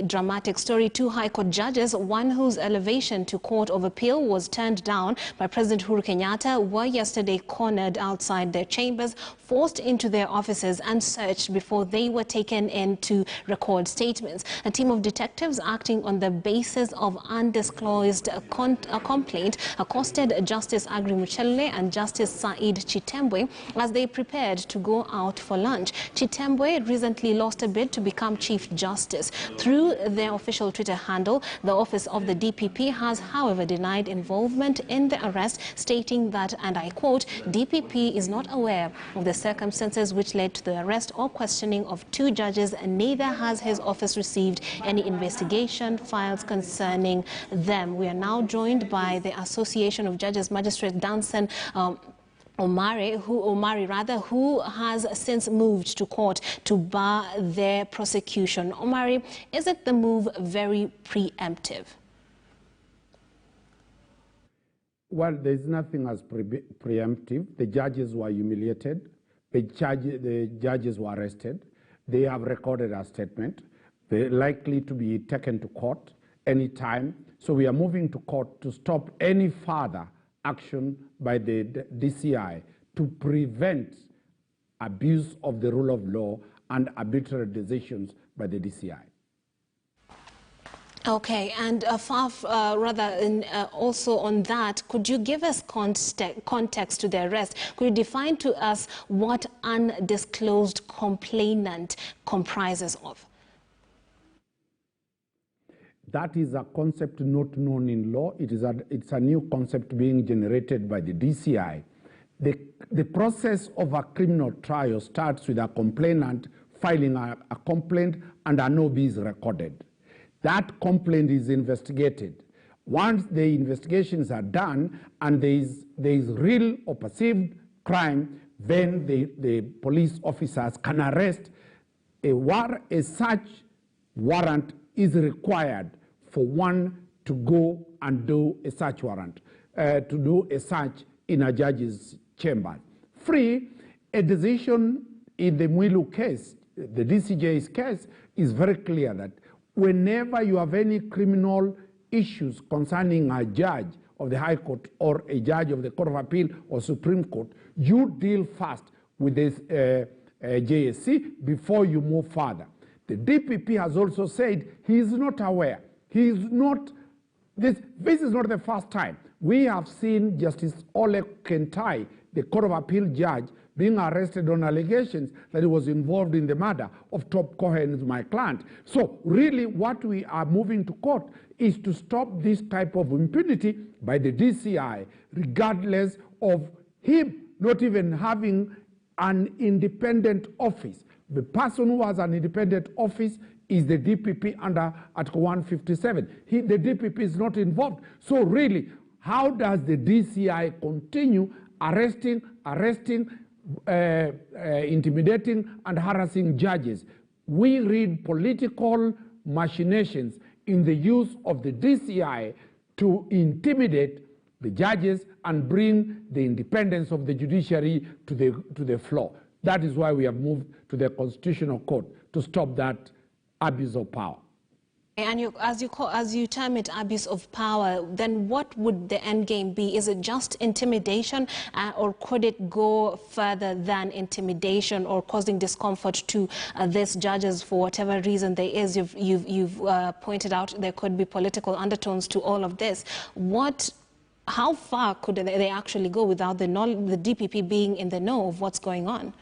Dramatic story. Two High Court judges, one whose elevation to Court of Appeal was turned down by President Uhuru Kenyatta, were yesterday cornered outside their chambers, forced into their offices and searched before they were taken in to record statements. A team of detectives acting on the basis of undisclosed complaint accosted Justice Agri Muchelule and Justice Said Chitembwe as they prepared to go out for lunch. Chitembwe recently lost a bid to become Chief Justice. Through their official Twitter handle, the office of the DPP has, however, denied involvement in the arrest, stating that, and I quote, DPP is not aware of the circumstances which led to the arrest or questioning of two judges, and neither has his office received any investigation files concerning them. We are now joined by the Association of Judges Magistrate Danson Omari, who has since moved to court to bar their prosecution. Omari, is it the move very preemptive? Well, there's nothing as preemptive. The judges were humiliated. The judges were arrested. They have recorded a statement. They're likely to be taken to court anytime. So we are moving to court to stop any further action by the DCI to prevent abuse of the rule of law and arbitrary decisions by the DCI. Okay, and also on that, could you give us context to the arrest? Could you define to us what undisclosed complainant comprises of? That is a concept not known in law. It's a new concept being generated by the DCI. The process of a criminal trial starts with a complainant filing a complaint and an OB is recorded. That complaint is investigated. Once the investigations are done and there is real or perceived crime, then the police officers can arrest. A search warrant is required for one to go and do a search warrant, to do a search in a judge's chamber. A decision in the Muchelule case, the DCJ's case, is very clear that whenever you have any criminal issues concerning a judge of the High Court or a judge of the Court of Appeal or Supreme Court, you deal first with this JSC before you move further. The DPP has also said he is not aware. He is not, this is not the first time. We have seen Justice Ole Kentai, the Court of Appeal judge, being arrested on allegations that he was involved in the murder of Top Cohen, my client. So really what we are moving to court is to stop this type of impunity by the DCI, regardless of him not even having an independent office. The person who has an independent office is the DPP under Article 157. The DPP is not involved. So really, how does the DCI continue arresting, intimidating and harassing judges? We read political machinations in the use of the DCI to intimidate the judges and bring the independence of the judiciary to the floor. That is why we have moved to the Constitutional Court to stop that abuse of power. And as you term it abuse of power, then what would the end game be? Is it just intimidation, or could it go further than intimidation or causing discomfort to these judges for whatever reason there is? You've pointed out there could be political undertones to all of this. How far could they actually go without the DPP being in the know of what's going on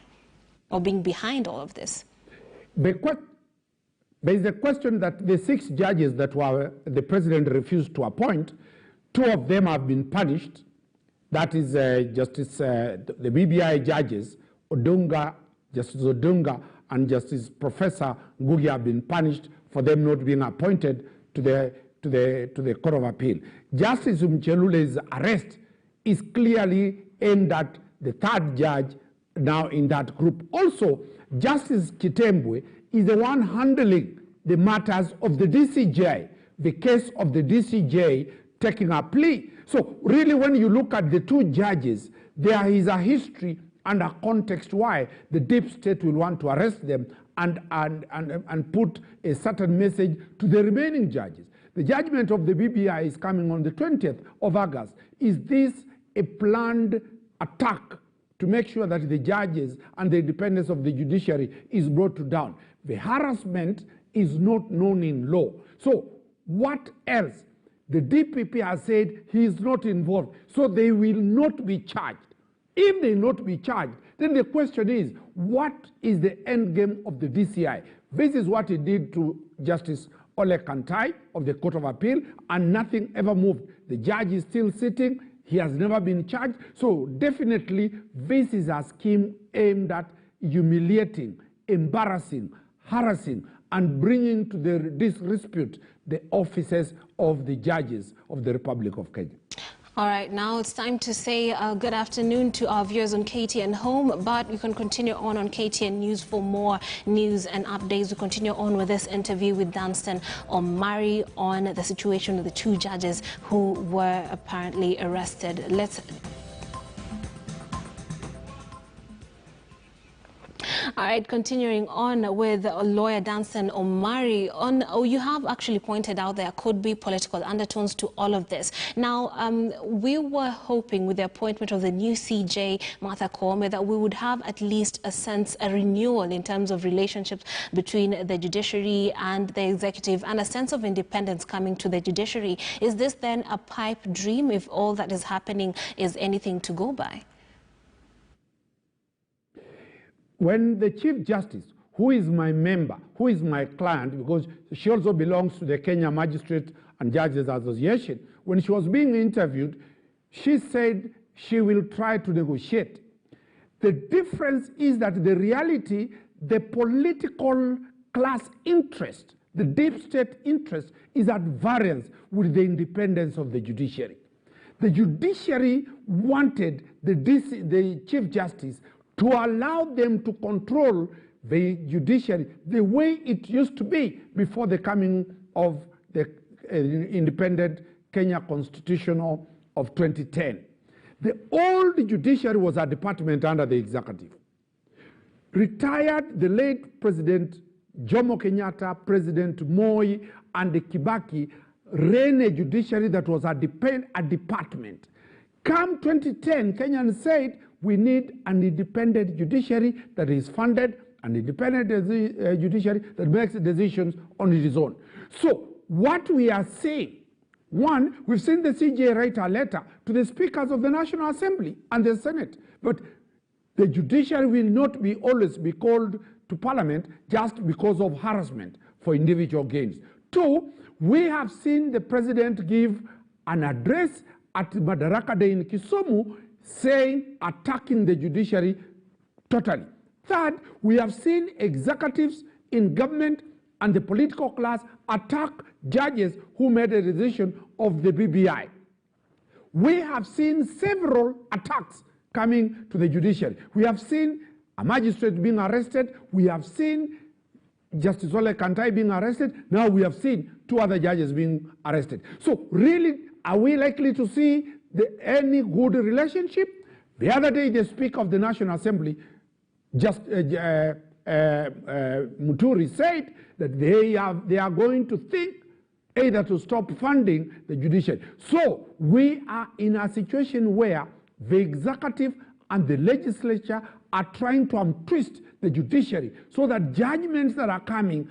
or being behind all of this? There is a question that the 6 judges that the president refused to appoint, 2 of them have been punished. That is the BBI judges, Justice Odunga and Justice Professor Ngugi have been punished for them not being appointed to the Court of Appeal. Justice Muchelule's arrest is clearly aimed at the 3rd judge now in that group. Also, Justice Chitembwe is the one handling the matters of the DCJ, the case of the DCJ taking a plea. So really when you look at the 2 judges, there is a history and a context why the deep state will want to arrest them and put a certain message to the remaining judges. The judgment of the BBI is coming on the 20th of August. Is this a planned attack to make sure that the judges and the independence of the judiciary is brought down? The harassment is not known in law. So what else? The DPP has said he is not involved, so they will not be charged. If they not be charged, then the question is, what is the end game of the DCI? This is what it did to Justice Ole Kantai of the Court of Appeal, and nothing ever moved. The judge is still sitting. He has never been charged. So definitely, this is a scheme aimed at humiliating, embarrassing, harassing, and bringing to the disrepute the offices of the judges of the Republic of Kenya. All right, now it's time to say good afternoon to our viewers on KTN Home, but you can continue on KTN News for more news and updates. We continue on with this interview with Danstan Omari on the situation of the two judges who were apparently arrested. All right, continuing on with lawyer Danstan Omari, you have actually pointed out there could be political undertones to all of this. Now, we were hoping with the appointment of the new CJ, Martha Koome, that we would have at least a renewal in terms of relationships between the judiciary and the executive, and a sense of independence coming to the judiciary. Is this then a pipe dream if all that is happening is anything to go by? When the Chief Justice, who is my member, who is my client, because she also belongs to the Kenya Magistrate and Judges Association, when she was being interviewed, she said she will try to negotiate. The difference is that the reality, the political class interest, the deep state interest, is at variance with the independence of the judiciary. The judiciary wanted the Chief Justice to allow them to control the judiciary the way it used to be before the coming of the independent Kenya Constitution of 2010. The old judiciary was a department under the executive. Retired, the late President Jomo Kenyatta, President Moi, and Kibaki ran a judiciary that was a department. Come 2010, Kenyans said, we need an independent judiciary that is funded, an independent judiciary that makes decisions on its own. So what we are saying, one, we've seen the CJ write a letter to the speakers of the National Assembly and the Senate, but the judiciary will not always be called to Parliament just because of harassment for individual gains. Two, we have seen the president give an address at Madaraka Day in Kisumu attacking the judiciary totally. Third, we have seen executives in government and the political class attack judges who made a decision of the BBI. We have seen several attacks coming to the judiciary. We have seen a magistrate being arrested. We have seen Justice Ole Kantai being arrested. Now we have seen two other judges being arrested. So really, are we likely to see any good relationship? The other day, the Speaker of the National Assembly, Muturi, said that they are going to think either to stop funding the judiciary. So we are in a situation where the executive and the legislature are trying to untwist the judiciary so that judgments that are coming